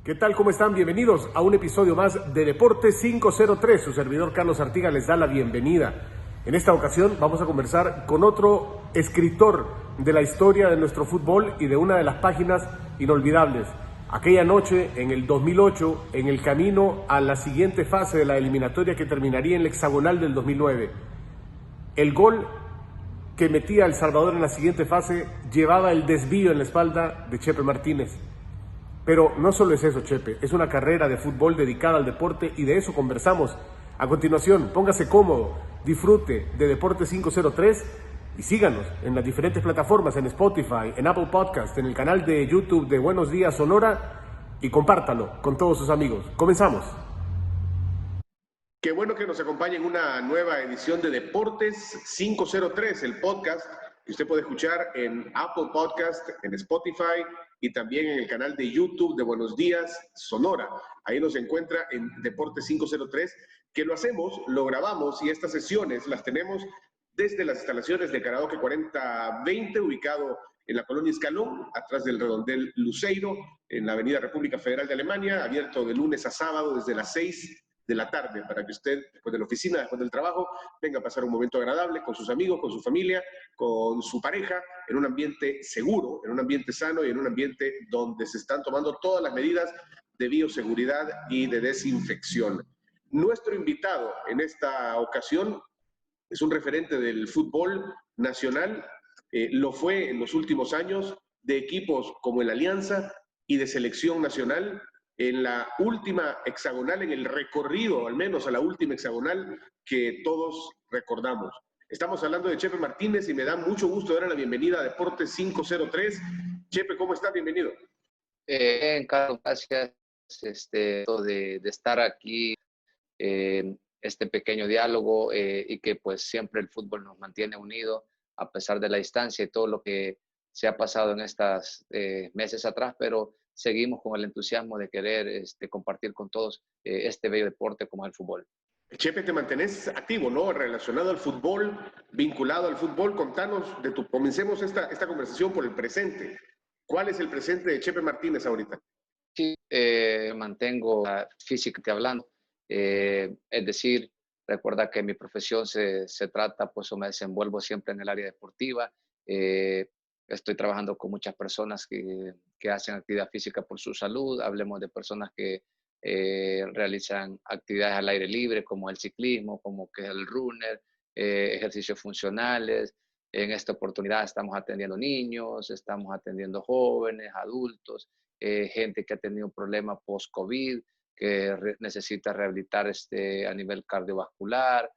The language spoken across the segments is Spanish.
¿Qué tal? ¿Cómo están? Bienvenidos a un episodio más de Deportes 503. Su servidor Carlos Artiga les da la bienvenida. En esta ocasión vamos a conversar con otro escritor de la historia de nuestro fútbol y de una de las páginas inolvidables. Aquella noche, en el 2008, en el camino a la siguiente fase de la eliminatoria que terminaría en el hexagonal del 2009. El gol que metía El Salvador en la siguiente fase llevaba el desvío en la espalda de Chepe Martínez. Pero no solo es eso, Chepe, es una carrera de fútbol dedicada al deporte y de eso conversamos. A continuación, póngase cómodo, disfrute de Deportes 503 y síganos en las diferentes plataformas, en Spotify, en Apple Podcast, en el canal de YouTube de Buenos Días Sonora y compártalo con todos sus amigos. Comenzamos. Qué bueno que nos acompañe en una nueva edición de Deportes 503, el podcast que usted puede escuchar en Apple Podcast, en Spotify y también en el canal de YouTube de Buenos Días Sonora. Ahí nos encuentra en Deportes 503, que lo hacemos, lo grabamos y estas sesiones las tenemos desde las instalaciones de Karaoke 4020, ubicado en la colonia Escalón, atrás del redondel Luceiro, en la avenida República Federal de Alemania, abierto de lunes a sábado desde las 6 de la tarde, para que usted, después de la oficina, después del trabajo, venga a pasar un momento agradable con sus amigos, con su familia, con su pareja, en un ambiente seguro, en un ambiente sano y en un ambiente donde se están tomando todas las medidas de bioseguridad y de desinfección. Nuestro invitado en esta ocasión es un referente del fútbol nacional, lo fue en los últimos años de equipos como el Alianza y de selección nacional. En la última hexagonal, en el recorrido, al menos a la última hexagonal que todos recordamos. Estamos hablando de Chepe Martínez y me da mucho gusto dar la bienvenida a Deportes 503. Chepe, ¿cómo estás? Bienvenido. Carlos, gracias de estar aquí, este pequeño diálogo y que pues siempre el fútbol nos mantiene unidos a pesar de la distancia y todo lo que se ha pasado en estos meses atrás, pero seguimos con el entusiasmo de querer compartir con todos este bello deporte como es el fútbol. Chepe, te mantenés activo, ¿no? Relacionado al fútbol, vinculado al fútbol. Contanos, comencemos esta conversación por el presente. ¿Cuál es el presente de Chepe Martínez ahorita? Sí, mantengo físicamente hablando, es decir, recuerda que mi profesión se trata, pues o me desenvuelvo siempre en el área deportiva. Estoy trabajando con muchas personas que hacen actividad física por su salud. Hablemos de personas que realizan actividades al aire libre, como el ciclismo, como que es el runner, ejercicios funcionales. En esta oportunidad estamos atendiendo niños, estamos atendiendo jóvenes, adultos, gente que ha tenido un problema post-COVID, que necesita rehabilitar a nivel cardiovascular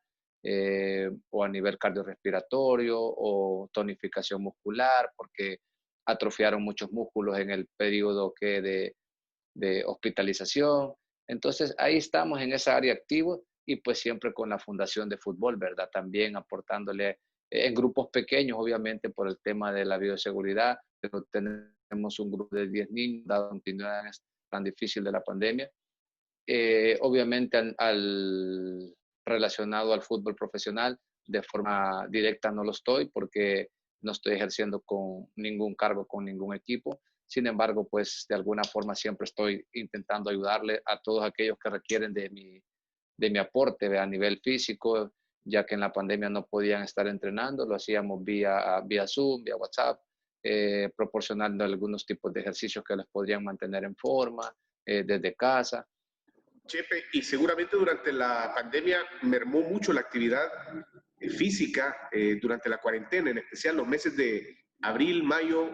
o a nivel cardiorrespiratorio o tonificación muscular, porque atrofiaron muchos músculos en el periodo de hospitalización. Entonces, ahí estamos en esa área activo y pues siempre con la Fundación de Fútbol, ¿verdad? También aportándole en grupos pequeños, obviamente, por el tema de la bioseguridad, pero tenemos un grupo de 10 niños, dado continuidad en tan difícil de la pandemia. Obviamente, relacionado al fútbol profesional, de forma directa no lo estoy porque no estoy ejerciendo con ningún cargo, con ningún equipo. Sin embargo, pues de alguna forma siempre estoy intentando ayudarle a todos aquellos que requieren de mi aporte a nivel físico, ya que en la pandemia no podían estar entrenando, lo hacíamos vía Zoom, vía WhatsApp, proporcionando algunos tipos de ejercicios que les podrían mantener en forma desde casa. Chepe, y seguramente durante la pandemia mermó mucho la actividad física durante la cuarentena, en especial los meses de abril, mayo,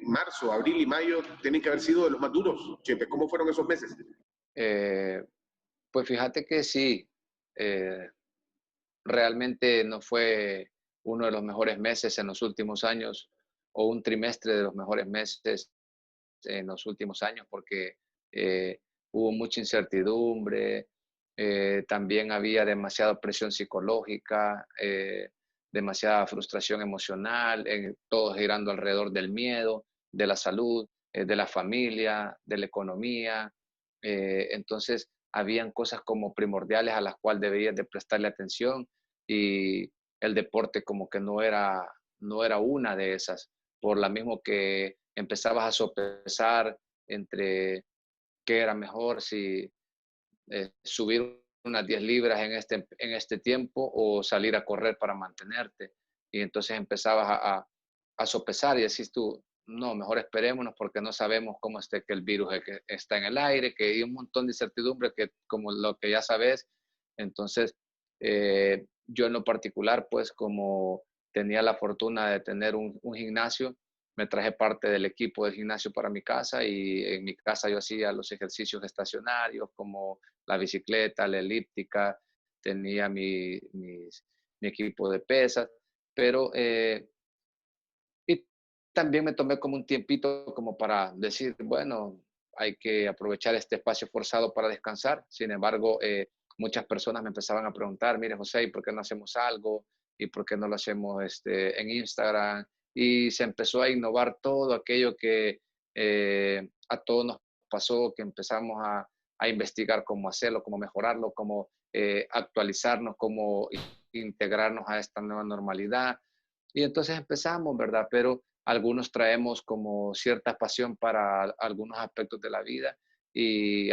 marzo, abril y mayo tienen que haber sido de los más duros. Chepe, ¿cómo fueron esos meses? Pues fíjate que sí, realmente no fue uno de los mejores meses en los últimos años o un trimestre de los mejores meses en los últimos años porque hubo mucha incertidumbre, también había demasiada presión psicológica, demasiada frustración emocional, todo girando alrededor del miedo, de la salud, de la familia, de la economía. Entonces, habían cosas como primordiales a las cuales debías de prestarle atención y el deporte como que no era una de esas, por la mismo que empezabas a sopesar entre qué era mejor, si subir unas 10 libras en este tiempo o salir a correr para mantenerte. Y entonces empezabas a sopesar y decís tú, no, mejor esperémonos porque no sabemos cómo esté que el virus que está en el aire, que hay un montón de incertidumbre que como lo que ya sabes. Entonces, yo en lo particular, pues como tenía la fortuna de tener un gimnasio, me traje parte del equipo del gimnasio para mi casa y en mi casa yo hacía los ejercicios estacionarios como la bicicleta, la elíptica, tenía mi equipo de pesas, pero y también me tomé como un tiempito como para decir, bueno, hay que aprovechar este espacio forzado para descansar. Sin embargo, muchas personas me empezaban a preguntar, mire José, ¿y por qué no hacemos algo? ¿Y por qué no lo hacemos en Instagram? Y se empezó a innovar todo aquello que a todos nos pasó, que empezamos a investigar cómo hacerlo, cómo mejorarlo, cómo actualizarnos, cómo integrarnos a esta nueva normalidad. Y entonces empezamos, ¿verdad? Pero algunos traemos como cierta pasión para algunos aspectos de la vida y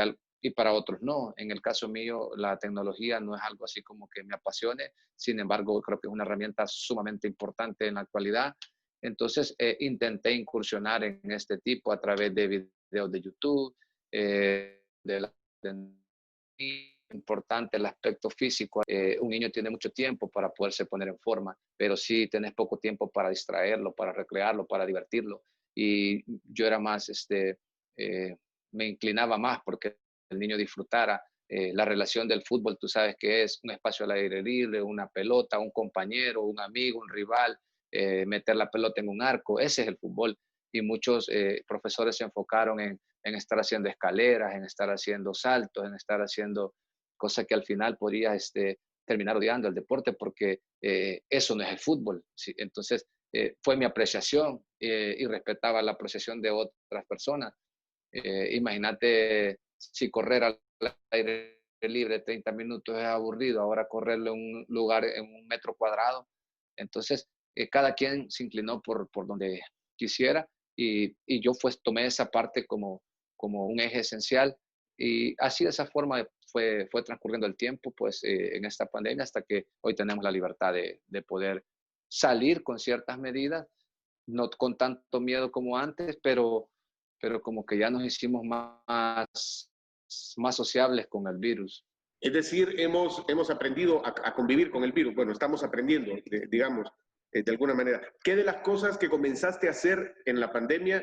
para otros no. En el caso mío, la tecnología no es algo así como que me apasione. Sin embargo, creo que es una herramienta sumamente importante en la actualidad. Entonces, intenté incursionar en este tipo a través de videos de YouTube, de la importante el aspecto físico. Un niño tiene mucho tiempo para poderse poner en forma, pero sí tenés poco tiempo para distraerlo, para recrearlo, para divertirlo. Y yo era más, me inclinaba más porque el niño disfrutara. La relación del fútbol, tú sabes que es un espacio al aire libre, una pelota, un compañero, un amigo, un rival, meter la pelota en un arco, ese es el fútbol. Y muchos profesores se enfocaron en estar haciendo escaleras, en estar haciendo saltos, en estar haciendo cosa que al final podría terminar odiando el deporte porque eso no es el fútbol. ¿Sí? Entonces, fue mi apreciación y respetaba la apreciación de otras personas. Imagínate si correr al aire libre 30 minutos es aburrido, ahora correrlo en un lugar, en un metro cuadrado. Entonces, cada quien se inclinó por donde quisiera y yo pues tomé esa parte como un eje esencial y así de esa forma fue transcurriendo el tiempo pues en esta pandemia hasta que hoy tenemos la libertad de poder salir con ciertas medidas, no con tanto miedo como antes, pero como que ya nos hicimos más sociables con el virus. Es decir, hemos aprendido a convivir con el virus. Bueno, estamos aprendiendo, digamos, de alguna manera. ¿Qué de las cosas que comenzaste a hacer en la pandemia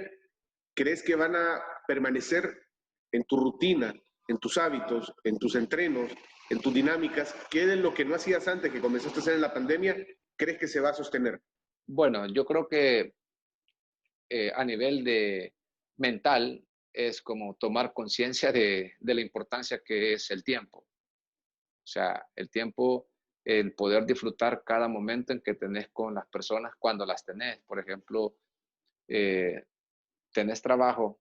crees que van a permanecer en tu rutina, en tus hábitos, en tus entrenos, en tus dinámicas? ¿Qué de lo que no hacías antes que comenzaste a hacer en la pandemia crees que se va a sostener? Bueno, yo creo que a nivel de mental es como tomar conciencia de la importancia que es el tiempo. O sea, el tiempo, el poder disfrutar cada momento en que tenés con las personas cuando las tenés. Por ejemplo, eh, tenés trabajo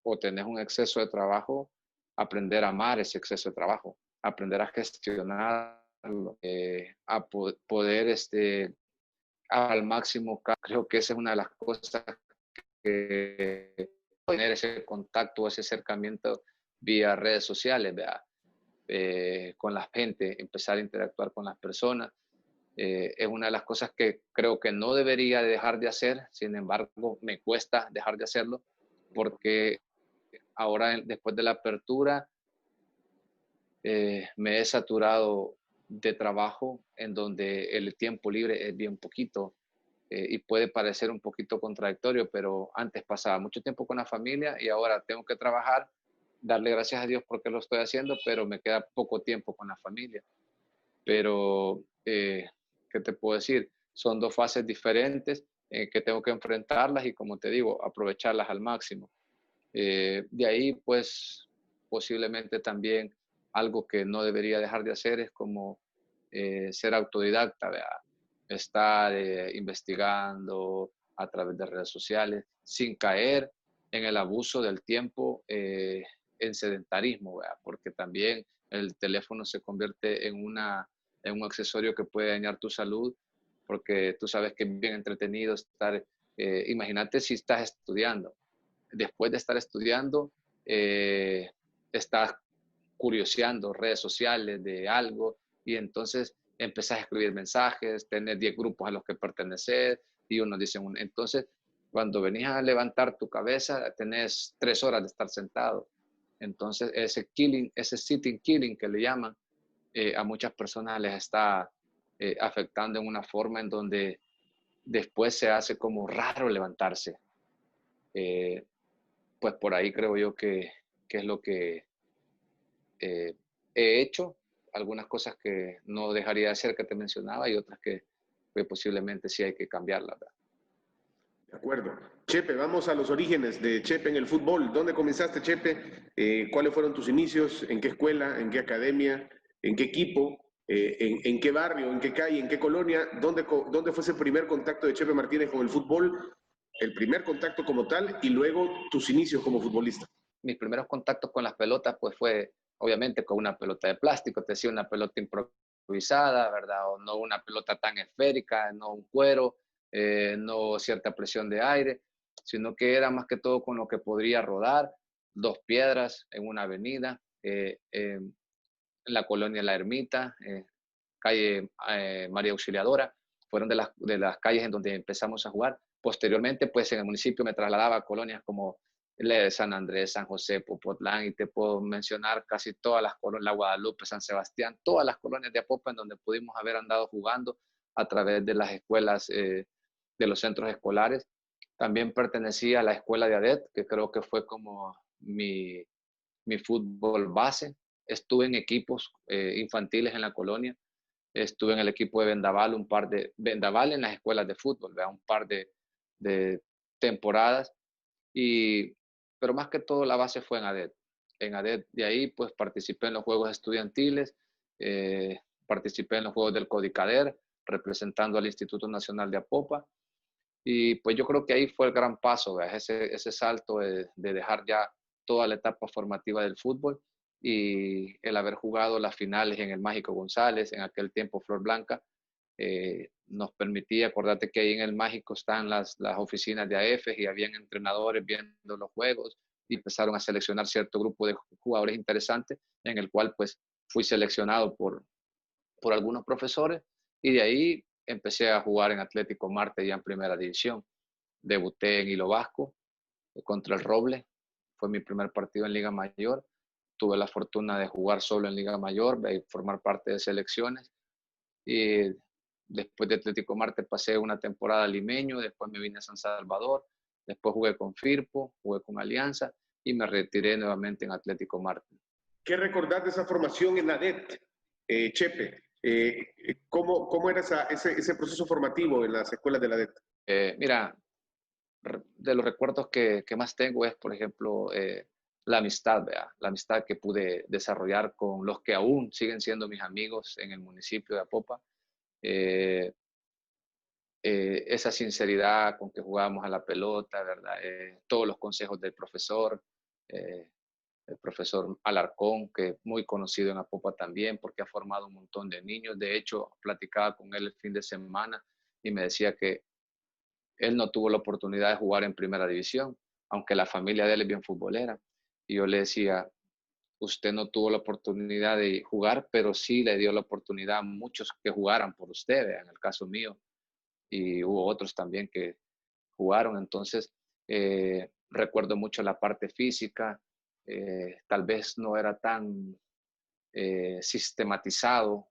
o tenés un exceso de trabajo, aprender a amar ese exceso de trabajo, aprender a gestionarlo, poder al máximo. Creo que esa es una de las cosas que tener ese contacto, ese acercamiento vía redes sociales, ¿verdad? Con la gente, empezar a interactuar con las personas. Es una de las cosas que creo que no debería dejar de hacer, sin embargo, me cuesta dejar de hacerlo, porque ahora, después de la apertura, me he saturado de trabajo en donde el tiempo libre es bien poquito y puede parecer un poquito contradictorio, pero antes pasaba mucho tiempo con la familia y ahora tengo que trabajar, darle gracias a Dios porque lo estoy haciendo, pero me queda poco tiempo con la familia. Pero, ¿qué te puedo decir? Son dos fases diferentes que tengo que enfrentarlas y, como te digo, aprovecharlas al máximo. De ahí, pues, posiblemente también algo que no debería dejar de hacer es como ser autodidacta, ¿verdad? Estar investigando a través de redes sociales sin caer en el abuso del tiempo en sedentarismo, ¿verdad? Porque también el teléfono se convierte en un accesorio que puede dañar tu salud, porque tú sabes que es bien entretenido estar, imagínate si estás estudiando después de estar estudiando, estás curioseando redes sociales de algo y entonces empezás a escribir mensajes, tenés 10 grupos a los que perteneces y unos dicen, entonces cuando venís a levantar tu cabeza tenés 3 horas de estar sentado. Entonces ese killing, ese sitting killing que le llaman, a muchas personas les está afectando en una forma en donde después se hace como raro levantarse. Pues por ahí creo yo que es lo que he hecho, algunas cosas que no dejaría de hacer que te mencionaba y otras que posiblemente sí hay que cambiarlas. De acuerdo. Chepe, vamos a los orígenes de Chepe en el fútbol. ¿Dónde comenzaste, Chepe? ¿Cuáles fueron tus inicios? ¿En qué escuela? ¿En qué academia? ¿En qué equipo? ¿En qué barrio? ¿En qué calle? ¿En qué colonia? ¿Dónde fue ese primer contacto de Chepe Martínez con el fútbol? El primer contacto como tal y luego tus inicios como futbolista. Mis primeros contactos con las pelotas pues fue obviamente con una pelota de plástico, te decía una pelota improvisada, ¿verdad? O no una pelota tan esférica, no un cuero, no cierta presión de aire, sino que era más que todo con lo que podría rodar, 2 piedras en una avenida, en la colonia La Ermita, calle María Auxiliadora, fueron de las calles en donde empezamos a jugar. Posteriormente, pues en el municipio me trasladaba a colonias como la de San Andrés, San José, Popotlán, y te puedo mencionar casi todas las colonias, la Guadalupe, San Sebastián, todas las colonias de Apopa en donde pudimos haber andado jugando a través de las escuelas, de los centros escolares. También pertenecía a la escuela de ADET, que creo que fue como mi fútbol base. Estuve en equipos infantiles en la colonia, estuve en el equipo de Vendaval, Vendaval en las escuelas de fútbol, ¿verdad? Un par de temporadas, pero más que todo la base fue en ADET. En ADET de ahí pues participé en los juegos estudiantiles, participé en los juegos del Codicader, representando al Instituto Nacional de Apopa, y pues yo creo que ahí fue el gran paso, ese salto de dejar ya toda la etapa formativa del fútbol y el haber jugado las finales en el Mágico González, en aquel tiempo Flor Blanca, nos permitía, acordate que ahí en el Mágico están las oficinas de AEFES y habían entrenadores viendo los juegos y empezaron a seleccionar cierto grupo de jugadores interesantes, en el cual pues fui seleccionado por algunos profesores y de ahí empecé a jugar en Atlético Marte ya en primera división. Debuté en Hilo Vasco contra el Roble, fue mi primer partido en Liga Mayor. Tuve la fortuna de jugar solo en Liga Mayor, de formar parte de selecciones. Y después de Atlético Marte pasé una temporada a Limeño, después me vine a San Salvador, después jugué con Firpo, jugué con Alianza y me retiré nuevamente en Atlético Marte. ¿Qué recordás de esa formación en ADET, Chepe? ¿Cómo era ese proceso formativo en las escuelas de la ADET? Mira, de los recuerdos que más tengo es, por ejemplo, la amistad, ¿verdad? La amistad que pude desarrollar con los que aún siguen siendo mis amigos en el municipio de Apopa. Esa sinceridad con que jugábamos a la pelota, ¿verdad? Todos los consejos del profesor, el profesor Alarcón, que es muy conocido en Apopa también, porque ha formado un montón de niños. De hecho, platicaba con él el fin de semana y me decía que él no tuvo la oportunidad de jugar en primera división, aunque la familia de él es bien futbolera. Y yo le decía, usted no tuvo la oportunidad de jugar, pero sí le dio la oportunidad a muchos que jugaran por usted, en el caso mío, y hubo otros también que jugaron. Entonces, recuerdo mucho la parte física, tal vez no era tan sistematizado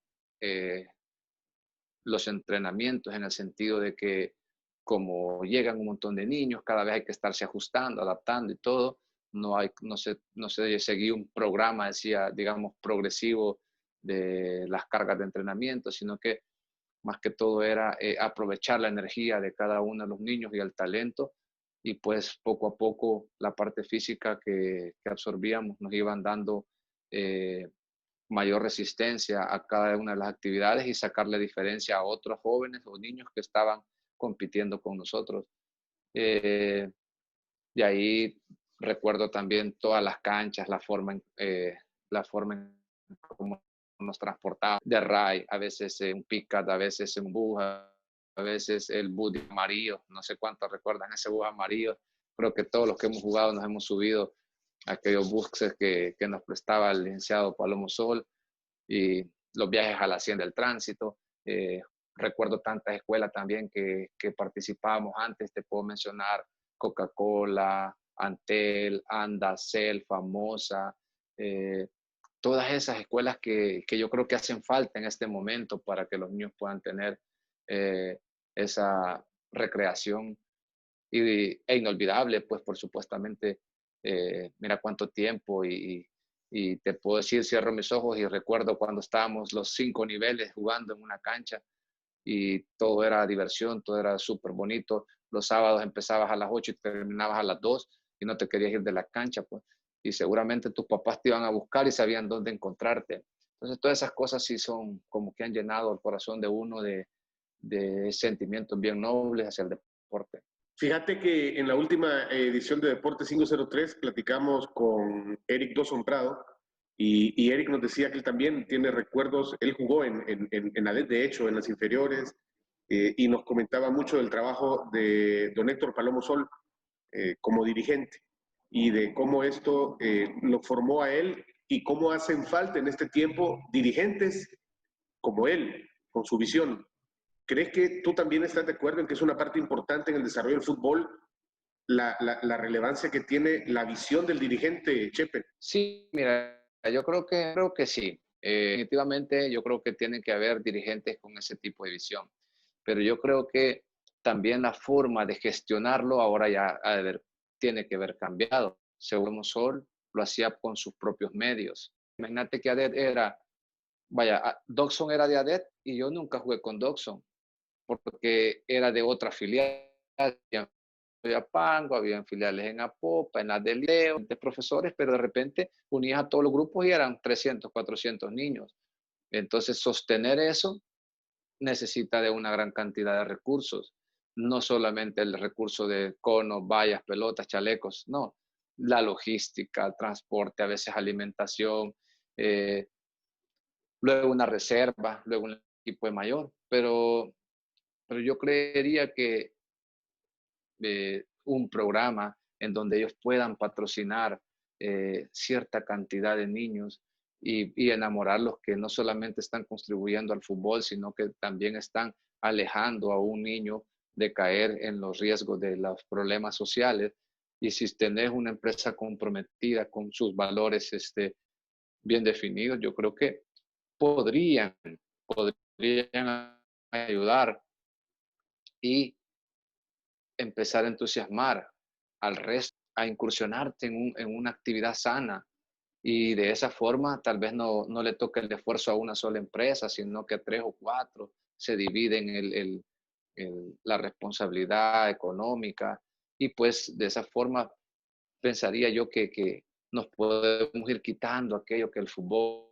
los entrenamientos en el sentido de que como llegan un montón de niños, cada vez hay que estarse ajustando, adaptando y todo. No se seguía un programa, decía, digamos, progresivo de las cargas de entrenamiento, sino que más que todo era aprovechar la energía de cada uno de los niños y el talento. Y pues poco a poco la parte física que absorbíamos nos iban dando mayor resistencia a cada una de las actividades y sacarle diferencia a otros jóvenes o niños que estaban compitiendo con nosotros. De ahí recuerdo también todas las canchas, la forma en cómo nos transportaban de RAI, a veces en Picat, a veces en bus, a veces el bus amarillo, no sé cuántos recuerdan ese bus amarillo. Creo que todos los que hemos jugado nos hemos subido aquellos buses que nos prestaba el licenciado Palomo Sol y los viajes a la Hacienda del Tránsito. Recuerdo tantas escuelas también que participábamos antes, te puedo mencionar Coca-Cola, Antel, Andacel, Famosa, todas esas escuelas que yo creo que hacen falta en este momento para que los niños puedan tener esa recreación e inolvidable, pues por supuestamente, mira cuánto tiempo y te puedo decir, cierro mis ojos y recuerdo cuando estábamos los 5 niveles jugando en una cancha y todo era diversión, todo era súper bonito. Los sábados empezabas a las 8 y terminabas a las 2 y no te querías ir de la cancha, pues. Y seguramente tus papás te iban a buscar y sabían dónde encontrarte. Entonces, todas esas cosas sí son como que han llenado el corazón de uno de sentimientos bien nobles hacia el deporte. Fíjate que en la última edición de Deportes 503 platicamos con Eric Dawson Prado y Eric nos decía que él también tiene recuerdos, él jugó en ADET, de hecho, en las inferiores, y nos comentaba mucho del trabajo de don Héctor Palomo Sol como dirigente y de cómo esto lo formó a él y cómo hacen falta en este tiempo dirigentes como él, con su visión. ¿Crees que tú también estás de acuerdo en que es una parte importante en el desarrollo del fútbol la relevancia que tiene la visión del dirigente, Chepe? Sí, mira, yo creo que sí. Definitivamente yo creo que tienen que haber dirigentes con ese tipo de visión, pero yo creo que también la forma de gestionarlo ahora ya tiene que haber cambiado. Según Sol lo hacía con sus propios medios. Imagínate que ADET era, vaya, Doxon era de ADET y yo nunca jugué con Doxon porque era de otra filial. Había Pango, había filiales en Apopa, en la del Leo, de profesores, pero de repente unías a todos los grupos y eran 300, 400 niños. Entonces, sostener eso necesita de una gran cantidad de recursos, no solamente el recurso de conos, vallas, pelotas, chalecos, no, la logística, transporte, a veces alimentación, eh, luego una reserva, luego un equipo de mayor, pero yo creería que un programa en donde ellos puedan patrocinar cierta cantidad de niños y enamorarlos que no solamente están contribuyendo al fútbol, sino que también están alejando a un niño de caer en los riesgos de los problemas sociales. Y si tenés una empresa comprometida con sus valores bien definidos, yo creo que podrían, podrían ayudar y empezar a entusiasmar al resto, a incursionarte en una actividad sana y de esa forma tal vez no le toque el esfuerzo a una sola empresa, sino que a 3 o 4 se dividen la responsabilidad económica y pues de esa forma pensaría yo que nos podemos ir quitando aquello que el fútbol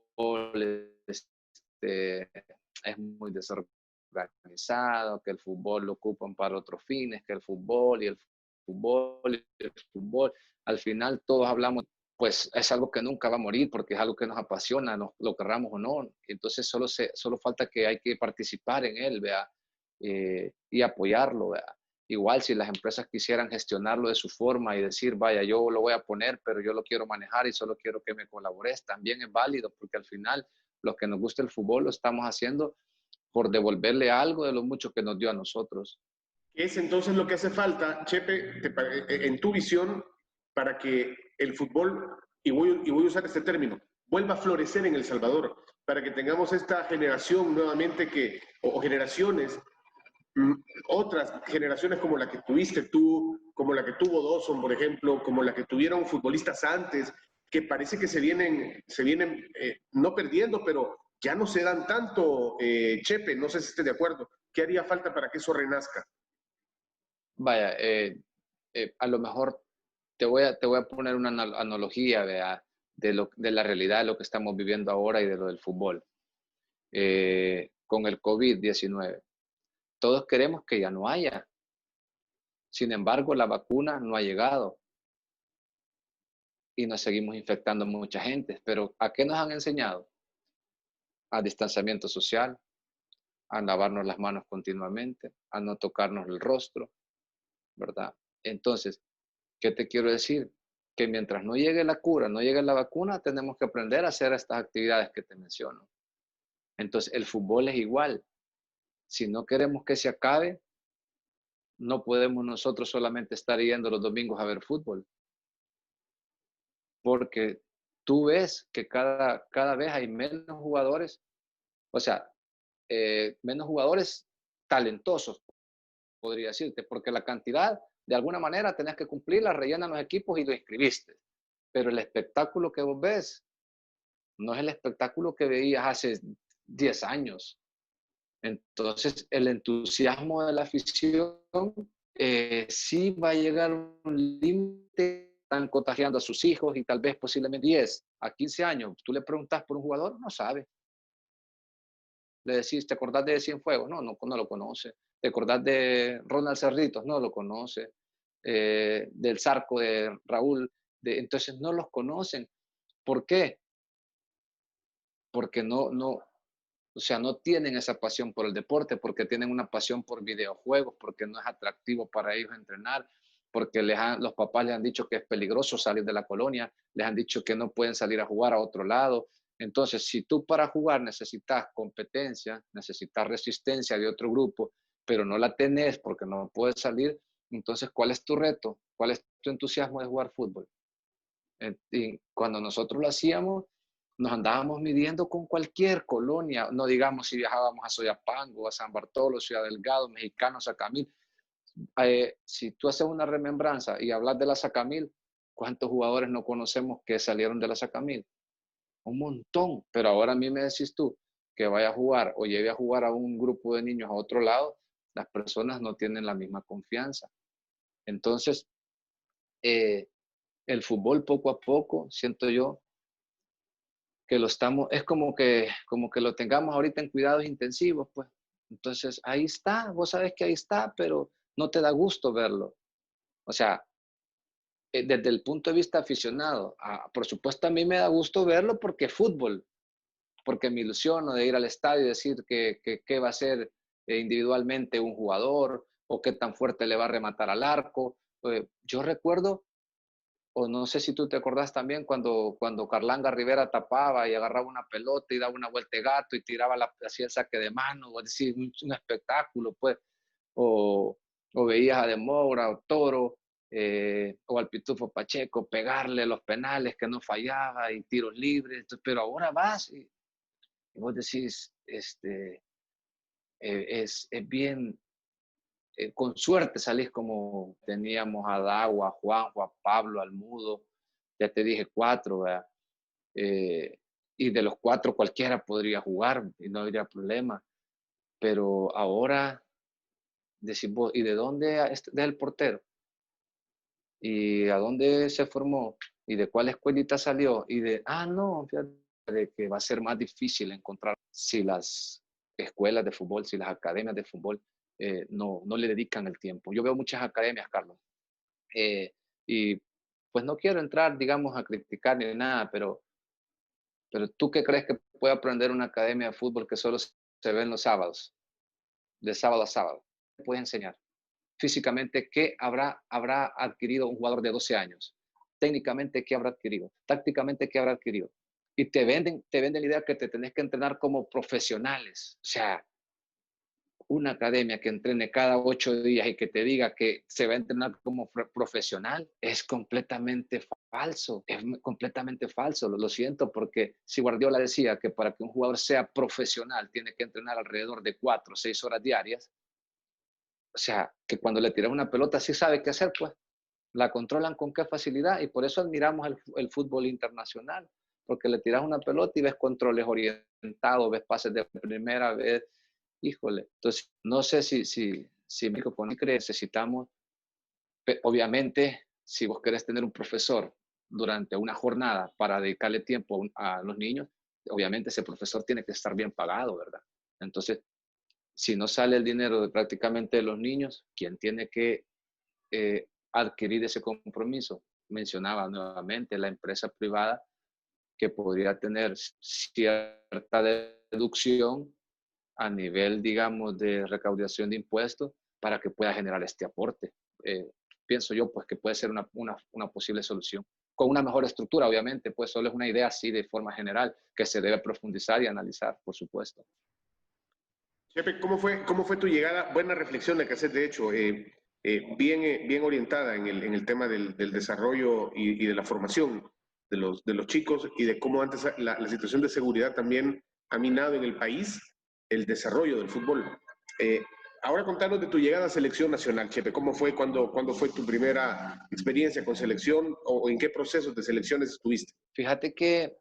es muy desorganizado, que el fútbol lo ocupan para otros fines, que el fútbol y el fútbol y el fútbol. Al final todos hablamos, pues es algo que nunca va a morir porque es algo que nos apasiona, lo querramos o no. Entonces solo falta que hay que participar en él, vea, y apoyarlo, vea. Igual si las empresas quisieran gestionarlo de su forma y decir, vaya, yo lo voy a poner, pero yo lo quiero manejar y solo quiero que me colabores, también es válido porque al final los que nos gusta el fútbol lo estamos haciendo por devolverle algo de lo mucho que nos dio a nosotros. ¿Qué es entonces lo que hace falta, Chepe, en tu visión, para que el fútbol, y voy a usar este término, vuelva a florecer en El Salvador, para que tengamos esta generación nuevamente o generaciones, otras generaciones como la que tuviste tú, como la que tuvo Dawson, por ejemplo, como la que tuvieron futbolistas antes, que parece que se vienen no perdiendo, pero ya no se dan tanto, Chepe, no sé si estés de acuerdo. ¿Qué haría falta para que eso renazca? Vaya, a lo mejor te voy a poner una analogía de la realidad de lo que estamos viviendo ahora y de lo del fútbol. Con el COVID-19. Todos queremos que ya no haya. Sin embargo, la vacuna no ha llegado y nos seguimos infectando a mucha gente. Pero ¿a qué nos han enseñado? A distanciamiento social, a lavarnos las manos continuamente, a no tocarnos el rostro, ¿verdad? Entonces, ¿qué te quiero decir? que mientras no llegue la cura, no llegue la vacuna, tenemos que aprender a hacer estas actividades que te menciono. Entonces, el fútbol es igual. Si no queremos que se acabe, no podemos nosotros solamente estar yendo los domingos a ver fútbol, porque tú ves que cada vez hay menos jugadores, o sea, menos jugadores talentosos, podría decirte, porque la cantidad, de alguna manera, tenés que cumplirla, rellenan los equipos y lo inscribiste. Pero el espectáculo que vos ves no es el espectáculo que veías hace 10 años. Entonces, el entusiasmo de la afición sí va a llegar a un límite, están contagiando a sus hijos y tal vez posiblemente 10 a 15 años. Tú le preguntas por un jugador, no sabe. Le decís, ¿te acordás de Cienfuegos? No lo conoce. ¿Te acordás de Ronald Cerritos? No lo conoce. Del Zarco de Raúl. Entonces no los conocen. ¿Por qué? Porque o sea, no tienen esa pasión por el deporte, porque tienen una pasión por videojuegos, porque no es atractivo para ellos entrenar, porque los papás les han dicho que es peligroso salir de la colonia, les han dicho que no pueden salir a jugar a otro lado. Entonces, si tú para jugar necesitas competencia, necesitas resistencia de otro grupo, pero no la tenés porque no puedes salir, entonces, ¿cuál es tu reto? ¿Cuál es tu entusiasmo de jugar fútbol? Y cuando nosotros lo hacíamos, nos andábamos midiendo con cualquier colonia, no digamos si viajábamos a Soyapango, a San Bartolo, Ciudad Delgado, Mexicanos, Sacamil. Si tú haces una remembranza y hablas de la Sacamil, ¿cuántos jugadores no conocemos que salieron de la Sacamil? Un montón, pero ahora a mí me decís tú que vaya a jugar o lleve a jugar a un grupo de niños a otro lado, las personas no tienen la misma confianza. Entonces, el fútbol poco a poco, siento yo, que es como que lo tengamos ahorita en cuidados intensivos, pues. Entonces, ahí está, vos sabes que ahí está, pero no te da gusto verlo. O sea, desde el punto de vista aficionado, por supuesto a mí me da gusto verlo porque es fútbol, porque me ilusiono de ir al estadio y decir que va a ser individualmente un jugador o qué tan fuerte le va a rematar al arco. Yo recuerdo, o no sé si tú te acordás también cuando Carlanga Rivera tapaba y agarraba una pelota y daba una vuelta de gato y tiraba hacía el saque de mano, o decir, un espectáculo, pues. O, o veías a De Moura o Toro o al Pitufo Pacheco pegarle los penales que no fallaba y tiros libres. Pero ahora vas y vos decís, es bien, con suerte salís como teníamos a Dagua, a Juanjo, a Pablo, al Mudo, ya te dije 4, ¿verdad? Y de los 4 cualquiera podría jugar y no habría problema. Pero ahora decís vos, ¿y de dónde es el portero? ¿Y a dónde se formó? ¿Y de cuál escuelita salió? No, fíjate de que va a ser más difícil encontrar si las escuelas de fútbol, si las academias de fútbol no le dedican el tiempo. Yo veo muchas academias, Carlos, y pues no quiero entrar, digamos, a criticar ni nada, pero ¿tú qué crees que puede aprender una academia de fútbol que solo se ve en los sábados, de sábado a sábado? ¿Qué puede enseñar? Físicamente, ¿qué habrá adquirido un jugador de 12 años? Técnicamente, ¿qué habrá adquirido? Tácticamente, ¿qué habrá adquirido? Y te venden la idea que te tenés que entrenar como profesionales. O sea, una academia que entrene cada 8 días y que te diga que se va a entrenar como profesional es completamente falso. Es completamente falso. Lo siento, porque si Guardiola decía que para que un jugador sea profesional tiene que entrenar alrededor de 4 o 6 horas diarias, o sea, que cuando le tiras una pelota sí sabe qué hacer, pues. La controlan con qué facilidad y por eso admiramos el fútbol internacional, porque le tiras una pelota y ves controles orientados, ves pases de primera vez, híjole. Entonces, no sé si México con ICRE necesitamos, obviamente, si vos querés tener un profesor durante una jornada para dedicarle tiempo a los niños, obviamente ese profesor tiene que estar bien pagado, ¿verdad? Entonces, si no sale el dinero de prácticamente los niños, ¿quién tiene que adquirir ese compromiso? Mencionaba nuevamente la empresa privada que podría tener cierta deducción a nivel, digamos, de recaudación de impuestos para que pueda generar este aporte. Pienso yo, pues, que puede ser una posible solución. con una mejor estructura, obviamente, pues solo es una idea así de forma general que se debe profundizar y analizar, por supuesto. Chepe, cómo fue tu llegada? Buena reflexión la que haces, de hecho, bien orientada en el tema del desarrollo y de la formación de los chicos y de cómo antes la situación de seguridad también ha minado en el país el desarrollo del fútbol. Eh, Ahora contanos de tu llegada a selección nacional, Chepe. ¿Cómo fue, cuándo fue tu primera experiencia con selección o en qué procesos de selecciones estuviste? Fíjate que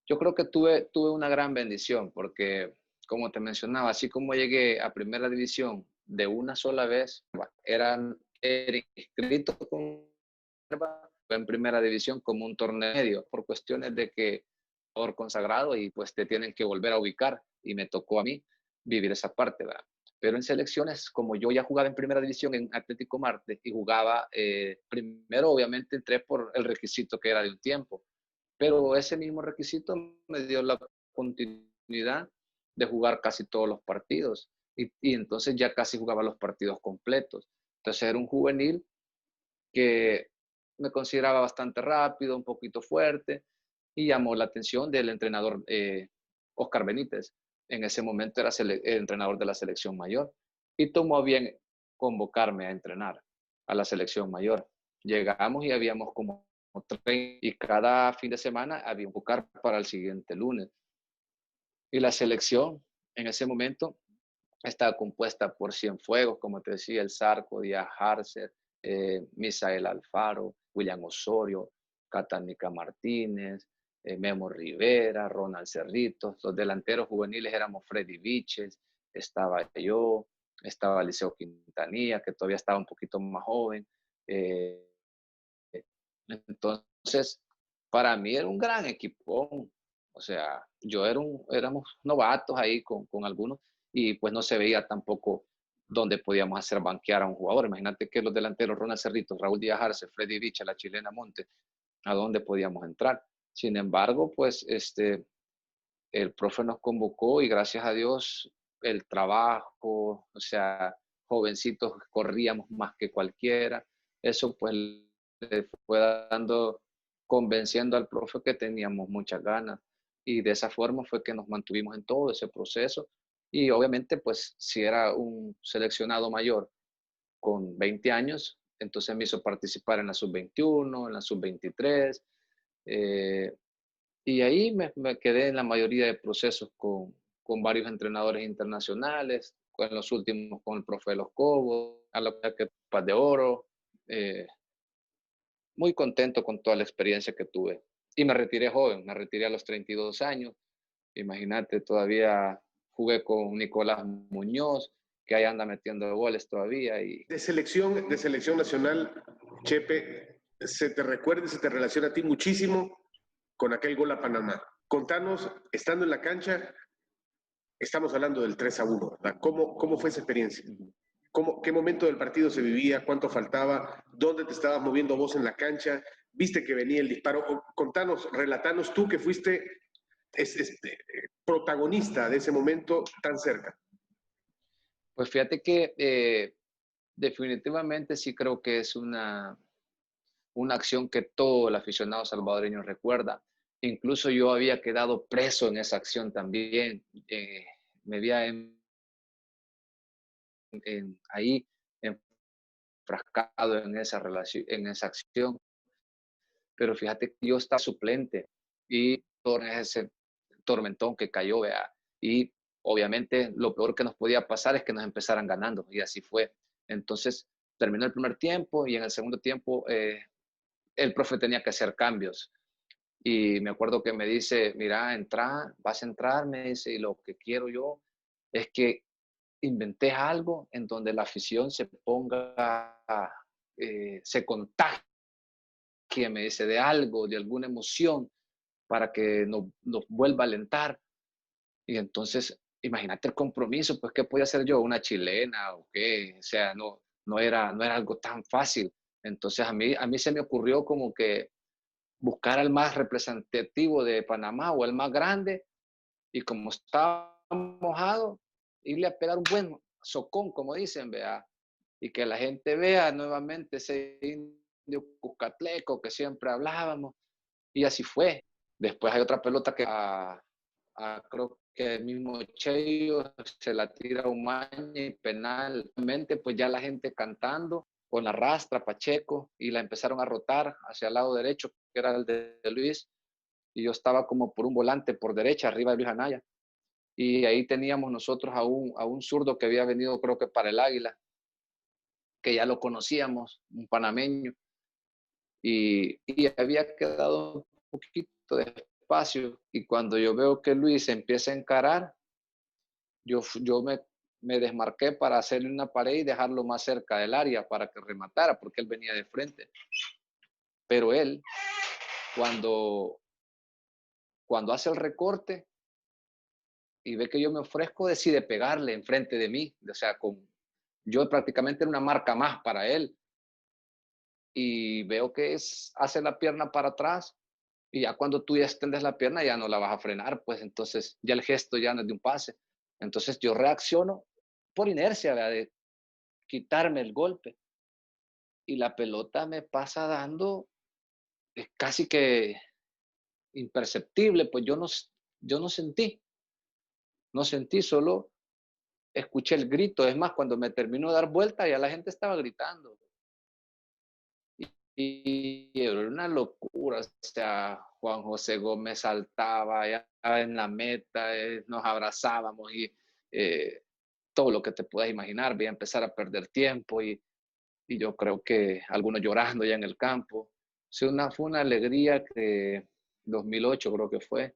yo creo que tuve una gran bendición porque, como te mencionaba, así como llegué a primera división de una sola vez, era inscrito con en primera división como un torneo medio por cuestiones de que por consagrado y pues te tienen que volver a ubicar y me tocó a mí vivir esa parte, ¿verdad? Pero en selecciones, como yo ya jugaba en primera división en Atlético Marte y jugaba, primero obviamente entré por el requisito que era de un tiempo, pero ese mismo requisito me dio la continuidad de jugar casi todos los partidos y entonces ya casi jugaba los partidos completos. Entonces era un juvenil que me consideraba bastante rápido, un poquito fuerte y llamó la atención del entrenador Oscar Benítez. En ese momento era el entrenador de la selección mayor y tomó bien convocarme a entrenar a la selección mayor. Llegamos y habíamos como 30 y cada fin de semana había un buscar para el siguiente lunes. Y la selección en ese momento estaba compuesta por Cienfuegos, como te decía, el Zarco, Díaz Harcer, Misael Alfaro, William Osorio, Catanica Martínez, Memo Rivera, Ronald Cerritos. Los delanteros juveniles éramos Freddy Viches, estaba yo, estaba Liceo Quintanilla, que todavía estaba un poquito más joven. Eh, entonces, para mí era un gran equipo. O sea, éramos novatos ahí con algunos y pues no se veía tampoco dónde podíamos hacer banquear a un jugador. Imagínate que los delanteros, Ronald Cerritos, Raúl Díaz Arce, Freddy Vicha, la chilena Monte, a dónde podíamos entrar. Sin embargo, pues el profe nos convocó y gracias a Dios el trabajo, o sea, jovencitos corríamos más que cualquiera. Eso pues le fue dando, convenciendo al profe que teníamos muchas ganas. Y de esa forma fue que nos mantuvimos en todo ese proceso. Y obviamente, pues, si era un seleccionado mayor con 20 años, entonces me hizo participar en la sub-21, en la sub-23. Y ahí me quedé en la mayoría de procesos con varios entrenadores internacionales, con los últimos con el profe de Los Cobos, a la que Paz de Oro. Eh, Muy contento con toda la experiencia que tuve. Y me retiré joven, me retiré a los 32 años. Imagínate, todavía jugué con Nicolás Muñoz, que ahí anda metiendo goles todavía. Y De selección nacional, Chepe, se te recuerda y se te relaciona a ti muchísimo con aquel gol a Panamá. Contanos, estando en la cancha, estamos hablando del 3-1, ¿verdad? ¿Cómo fue esa experiencia? ¿Qué momento del partido se vivía? ¿Cuánto faltaba? ¿Dónde te estabas moviendo vos en la cancha? ¿Viste que venía el disparo? Contanos, relatanos tú que fuiste protagonista de ese momento tan cerca. pues fíjate que definitivamente sí creo que es una acción que todo el aficionado salvadoreño recuerda. Incluso yo había quedado preso en esa acción también. Me había ahí enfrascado en esa relación, en esa acción. Pero fíjate que yo estaba suplente y todo ese tormentón que cayó, vea. Y obviamente lo peor que nos podía pasar es que nos empezaran ganando y así fue. Entonces terminó el primer tiempo y en el segundo tiempo el profe tenía que hacer cambios. Y me acuerdo que me dice, mira, entra, vas a entrar, me dice, y lo que quiero yo es que inventes algo en donde la afición se ponga, se contagie, me dice, de algo, de alguna emoción, para que nos vuelva a alentar. Y entonces, imagínate el compromiso, pues, ¿qué podía hacer yo? ¿Una chilena o qué? O sea, no era algo tan fácil. Entonces, a mí se me ocurrió como que buscar al más representativo de Panamá o el más grande, y como estaba mojado, irle a pegar un buen socón, como dicen, vea, y que la gente vea nuevamente ese Cuscatleco, que siempre hablábamos, y así fue. Después hay otra pelota que creo que el mismo Cheyo se la tira a Umaña y penalmente, pues ya la gente cantando con la rastra, Pacheco, y la empezaron a rotar hacia el lado derecho, que era el de Luis, y yo estaba como por un volante por derecha, arriba de Luis Anaya, y ahí teníamos nosotros a un zurdo que había venido creo que para el Águila, que ya lo conocíamos, un panameño, y había quedado un poquito de espacio, y cuando yo veo que Luis empieza a encarar, yo me desmarqué para hacerle una pared y dejarlo más cerca del área para que rematara, porque él venía de frente. Pero él, cuando, cuando hace el recorte y ve que yo me ofrezco, decide pegarle enfrente de mí. O sea, yo prácticamente era una marca más para él. Y veo que hace la pierna para atrás, y ya cuando tú ya extendes la pierna ya no la vas a frenar, pues entonces ya el gesto ya no es de un pase. Entonces yo reacciono por inercia, ¿verdad? De quitarme el golpe, y la pelota me pasa dando casi que imperceptible, pues yo no sentí, solo escuché el grito. Es más, cuando me terminó de dar vuelta ya la gente estaba gritando. Y era una locura, o sea, Juan José Gómez saltaba ya en la meta, nos abrazábamos y todo lo que te puedas imaginar, voy a empezar a perder tiempo y yo creo que algunos llorando ya en el campo. Sí, fue una alegría que 2008 creo que fue,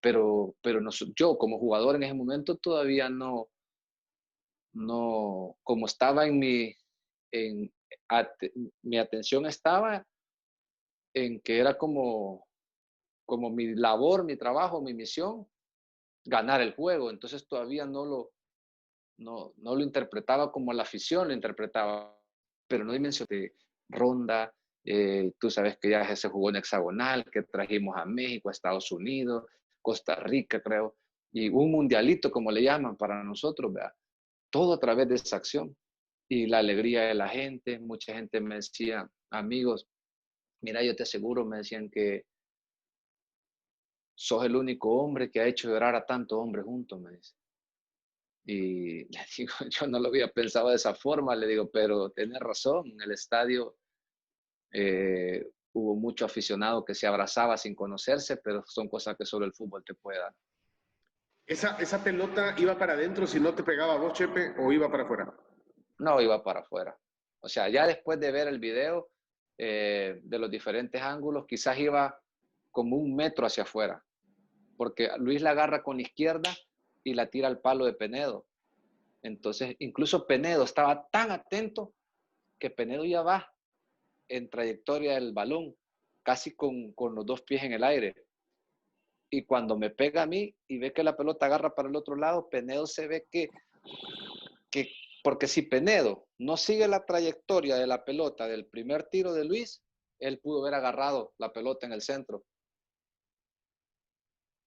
pero no, yo como jugador en ese momento todavía no, como estaba en, mi atención estaba en que era como mi labor, mi trabajo, mi misión, ganar el juego. Entonces todavía no lo interpretaba como la afición lo interpretaba, pero no dimensionaba de ronda. Tú sabes que ya se jugó en hexagonal, que trajimos a México, a Estados Unidos, Costa Rica, creo, y un mundialito, como le llaman para nosotros, ¿verdad? Todo a través de esa acción. Y la alegría de la gente, mucha gente me decía, amigos, mira, yo te aseguro, me decían que sos el único hombre que ha hecho llorar a tantos hombres juntos, me dice. Y le digo, yo no lo había pensado de esa forma, le digo, pero tenés razón, en el estadio hubo mucho aficionado que se abrazaba sin conocerse, pero son cosas que solo el fútbol te puede dar. ¿Esa pelota iba para adentro si no te pegaba a vos, Chepe, o iba para afuera? No iba para afuera. O sea, ya después de ver el video de los diferentes ángulos, quizás iba como 1 metro hacia afuera, porque Luis la agarra con la izquierda y la tira al palo de Penedo. Entonces, incluso Penedo estaba tan atento que Penedo ya va en trayectoria del balón, casi con los 2 pies en el aire. Y cuando me pega a mí y ve que la pelota agarra para el otro lado, Penedo se ve que porque si Penedo no sigue la trayectoria de la pelota del primer tiro de Luis, él pudo haber agarrado la pelota en el centro.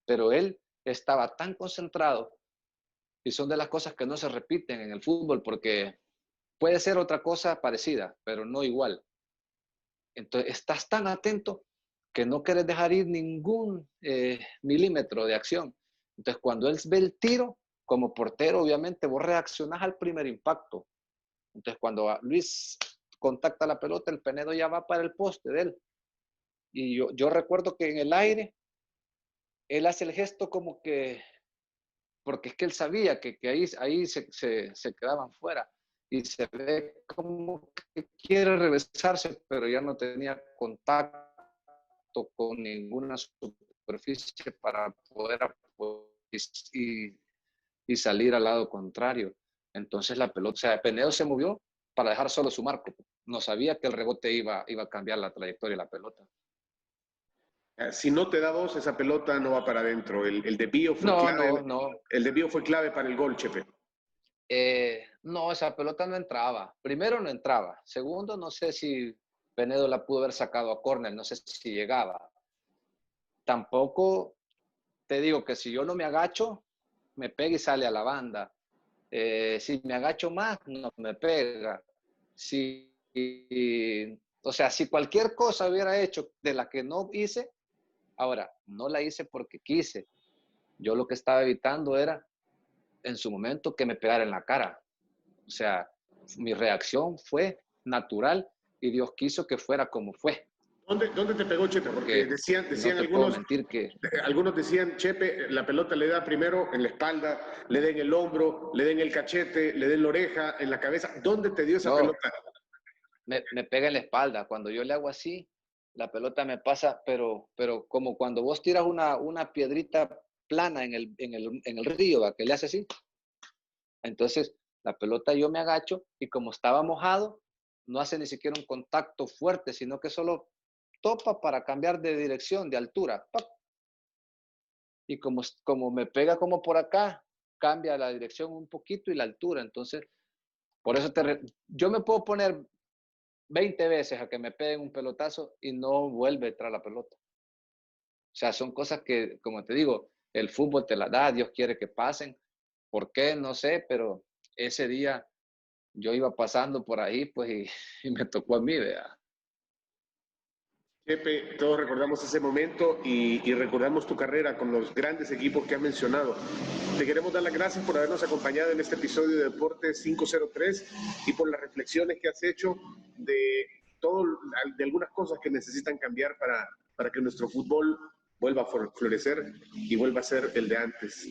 Pero él estaba tan concentrado, y son de las cosas que no se repiten en el fútbol, porque puede ser otra cosa parecida, pero no igual. Entonces, estás tan atento que no quieres dejar ir ningún milímetro de acción. Entonces, cuando él ve el tiro, como portero, obviamente, vos reaccionás al primer impacto. Entonces, cuando Luis contacta la pelota, el Penedo ya va para el poste de él. Y yo recuerdo que en el aire, él hace el gesto como que, porque es que él sabía que ahí se quedaban fuera. Y se ve como que quiere regresarse, pero ya no tenía contacto con ninguna superficie para poder y salir al lado contrario. Entonces la pelota, o sea, Penedo se movió para dejar solo su marco. No sabía que el rebote iba a cambiar la trayectoria de la pelota. Si no te da vos, esa pelota no va para adentro. El desvío fue No, clave. no, no. El desvío fue clave para el gol, Chepe. No, esa pelota no entraba. Primero no entraba. Segundo, no sé si Penedo la pudo haber sacado a córner, no sé si llegaba. Tampoco te digo que si yo no me agacho, me pega y sale a la banda. Si me agacho más, no me pega. Si O sea, si cualquier cosa hubiera hecho de la que no hice, ahora, no la hice porque quise. Yo lo que estaba evitando era, en su momento, que me pegara en la cara. O sea, mi reacción fue natural y Dios quiso que fuera como fue. ¿Dónde te pegó, Chepe? Porque decían no te algunos, puedo mentir que... algunos decían, Chepe, la pelota le da primero en la espalda, le da en el hombro, le da en el cachete, le da en la oreja, en la cabeza. ¿Dónde te dio esa pelota? Me pega en la espalda. Cuando yo le hago así, la pelota me pasa, pero como cuando vos tiras una piedrita plana en el río, ¿va? Que le hace así. Entonces, la pelota yo me agacho y como estaba mojado, no hace ni siquiera un contacto fuerte, sino que solo topa para cambiar de dirección, de altura. ¡Pap! Y como me pega como por acá, cambia la dirección un poquito y la altura. Entonces, por eso yo me puedo poner 20 veces a que me peguen un pelotazo y no vuelve tras la pelota. O sea, son cosas que, como te digo, el fútbol te las da, Dios quiere que pasen. ¿Por qué? No sé, pero ese día yo iba pasando por ahí, pues, y me tocó a mí, ¿verdad? Chepe, todos recordamos ese momento y recordamos tu carrera con los grandes equipos que has mencionado. Te queremos dar las gracias por habernos acompañado en este episodio de Deportes 503 y por las reflexiones que has hecho de algunas cosas que necesitan cambiar para que nuestro fútbol vuelva a florecer y vuelva a ser el de antes.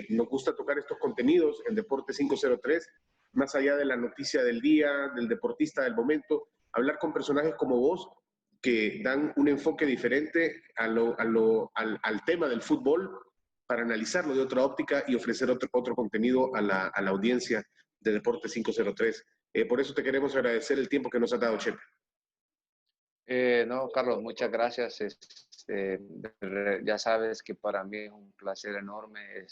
Nos gusta tocar estos contenidos en Deportes 503, más allá de la noticia del día, del deportista del momento, hablar con personajes como vos que dan un enfoque diferente al tema del fútbol para analizarlo de otra óptica y ofrecer otro contenido a la audiencia de Deportes 503. Por eso te queremos agradecer el tiempo que nos has dado, Chepe. No, Carlos, muchas gracias. Ya sabes que para mí es un placer enorme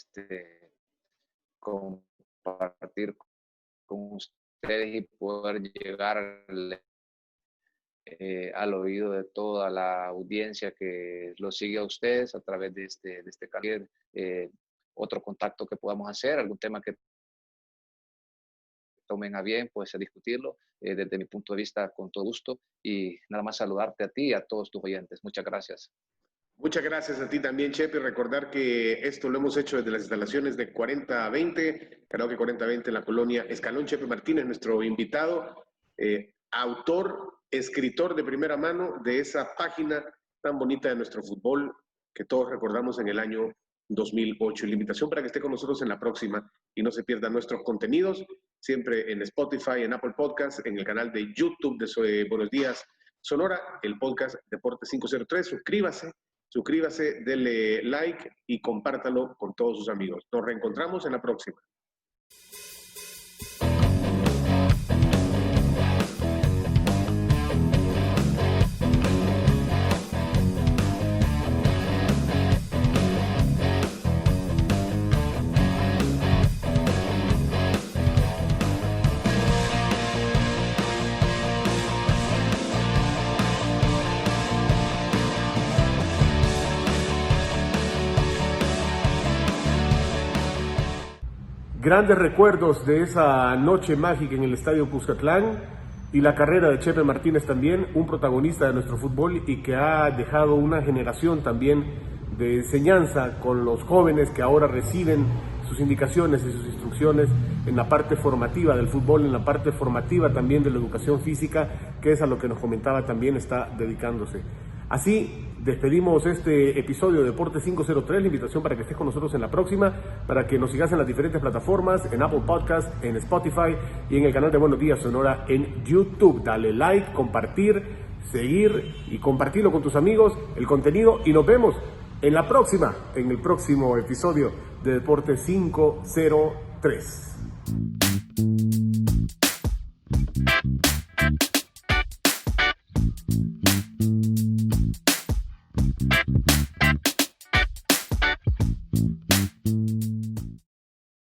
compartir con ustedes y poder llegar al oído de toda la audiencia que lo sigue a ustedes a través de este canal. Otro contacto que podamos hacer, algún tema que tomen a bien, pues a discutirlo desde mi punto de vista con todo gusto y nada más saludarte a ti y a todos tus oyentes. Muchas gracias. Muchas gracias a ti también, Chepe. Recordar que esto lo hemos hecho desde las instalaciones de 4020, Karaoke 4020 en la colonia Escalón. Chepe Martínez, nuestro invitado, autor, escritor de primera mano de esa página tan bonita de nuestro fútbol que todos recordamos en el año 2008. Y la invitación para que esté con nosotros en la próxima y no se pierdan nuestros contenidos, siempre en Spotify, en Apple Podcast, en el canal de YouTube de Buenos Días Sonora, el podcast Deportes 503. Suscríbase, denle like y compártalo con todos sus amigos. Nos reencontramos en la próxima. Grandes recuerdos de esa noche mágica en el Estadio Cuscatlán y la carrera de Chepe Martínez también, un protagonista de nuestro fútbol y que ha dejado una generación también de enseñanza con los jóvenes que ahora reciben sus indicaciones y sus instrucciones en la parte formativa del fútbol, en la parte formativa también de la educación física, que es a lo que nos comentaba también está dedicándose. Así despedimos este episodio de Deportes 503, la invitación para que estés con nosotros en la próxima, para que nos sigas en las diferentes plataformas, en Apple Podcast, en Spotify y en el canal de Buenos Días Sonora en YouTube. Dale like, compartir, seguir y compartirlo con tus amigos, el contenido, y nos vemos en la próxima, en el próximo episodio de Deportes 503.